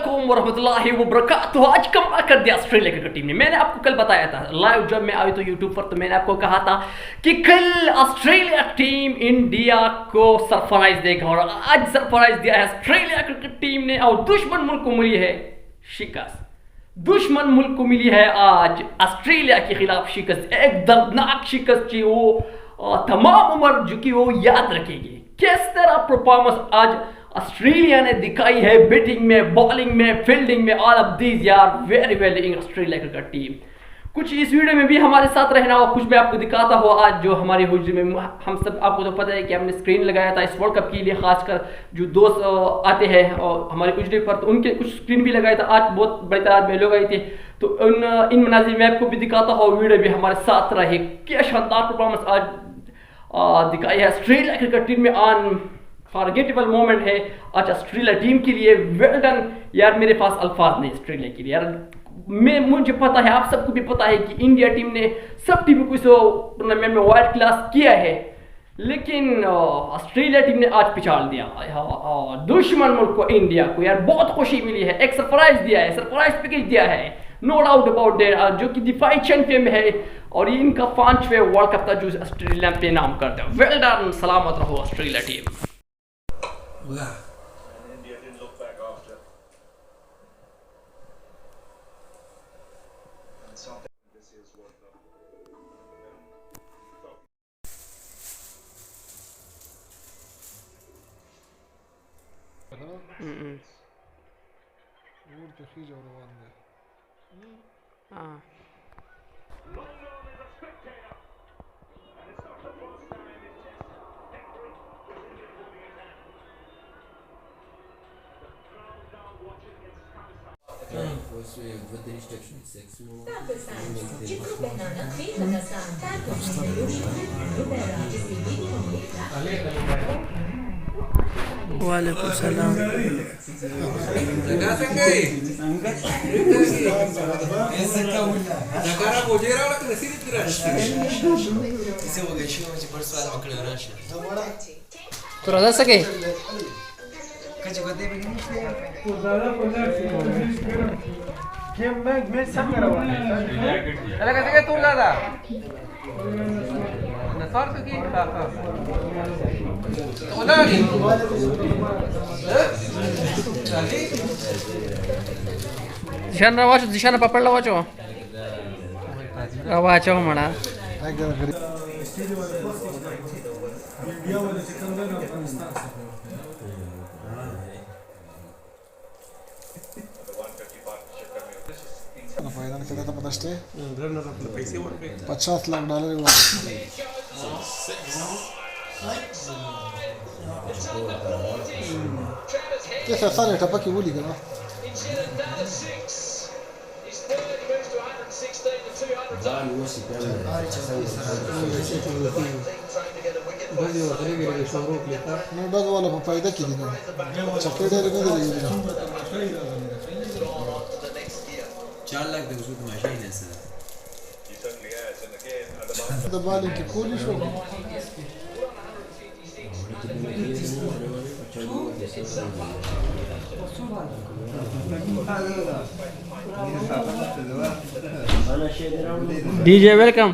वालेकुम वरहमतुल्लाहि वबरकातुहू। आज कमाल कर दिया ऑस्ट्रेलिया क्रिकेट टीम ने। मैंने आपको कल बताया था लाइव जब मैं आई तो यूट्यूब पर, तो मैंने आपको कहा था कि कल ऑस्ट्रेलिया टीम इंडिया को सरप्राइज देगा, और आज सरप्राइज दिया है ऑस्ट्रेलिया क्रिकेट टीम ने, और दुश्मन मुल्क को मिली है शिकस्त। दुश्मन मुल्क को मिली है आज ऑस्ट्रेलिया के खिलाफ शिकस्त, एक दर्दनाक शिकस्त की वो तमाम उम्र जो कि वो याद रखेगी। किस तरह परफॉर्मेंस आज ऑस्ट्रेलिया ने दिखाई है, बैटिंग में, बॉलिंग में, फील्डिंग में, ऑल ऑफ दीज यार very well in Australia cricket team. कुछ इस वीडियो में भी हमारे साथ रहना और कुछ मैं आपको दिखाता हूँ आज जो हमारी हुजरी में। हम सब आपको तो पता है कि हमने स्क्रीन लगाया था इस वर्ल्ड कप के लिए, खासकर जो दोस्त आते हैं और हमारी हुजरी पर, तो उनके कुछ स्क्रीन भी लगाया था। आज बहुत बड़ी तादाद में लोग आए थे, तो इन मनाजिर में आपको भी दिखाता हूँ, वीडियो भी हमारे साथ रहे। क्या शानदार परफॉर्मेंस आज दिखाई है ऑस्ट्रेलिया क्रिकेट टीम में। ऑन फॉरगेटेबल मोमेंट है आज ऑस्ट्रेलिया टीम के लिए। वेल डन यार, मेरे पास अल्फाज नहीं ऑस्ट्रेलिया के लिए यार। मुझे पता है, आप सबको भी पता है कि इंडिया टीम ने सब टीम को इस टूर्नामेंट में वर्ल्ड क्लास किया है, लेकिन ऑस्ट्रेलिया टीम ने आज पिछाड़ दिया दुश्मन मुल्क को, इंडिया को। यार बहुत खुशी मिली है, एक सरप्राइज दिया है, सरप्राइज पैकेज दिया है, नो डाउट अबाउट दैट, जो कि दिफाई चैंपियन में है, और ये इनका 5वें वर्ल्ड कप था जो ऑस्ट्रेलिया पे नाम करते हैं। वेल डन, सलामत रहो Australia team. And India didn't look back after. And something this year's World Cup. वालेकुम सलाम। Tu radasse che? Zishana papel lawacho. Lawacho mana. फायदा केला तर 50 लाख डॉलर कैसे सारे टप्पा की बोली करा बस वाला फायदा की ना चक्कर दे चार लाख उसको तमाशा ही नहीं सर। दबाने की कोशिश हो DJ welcome.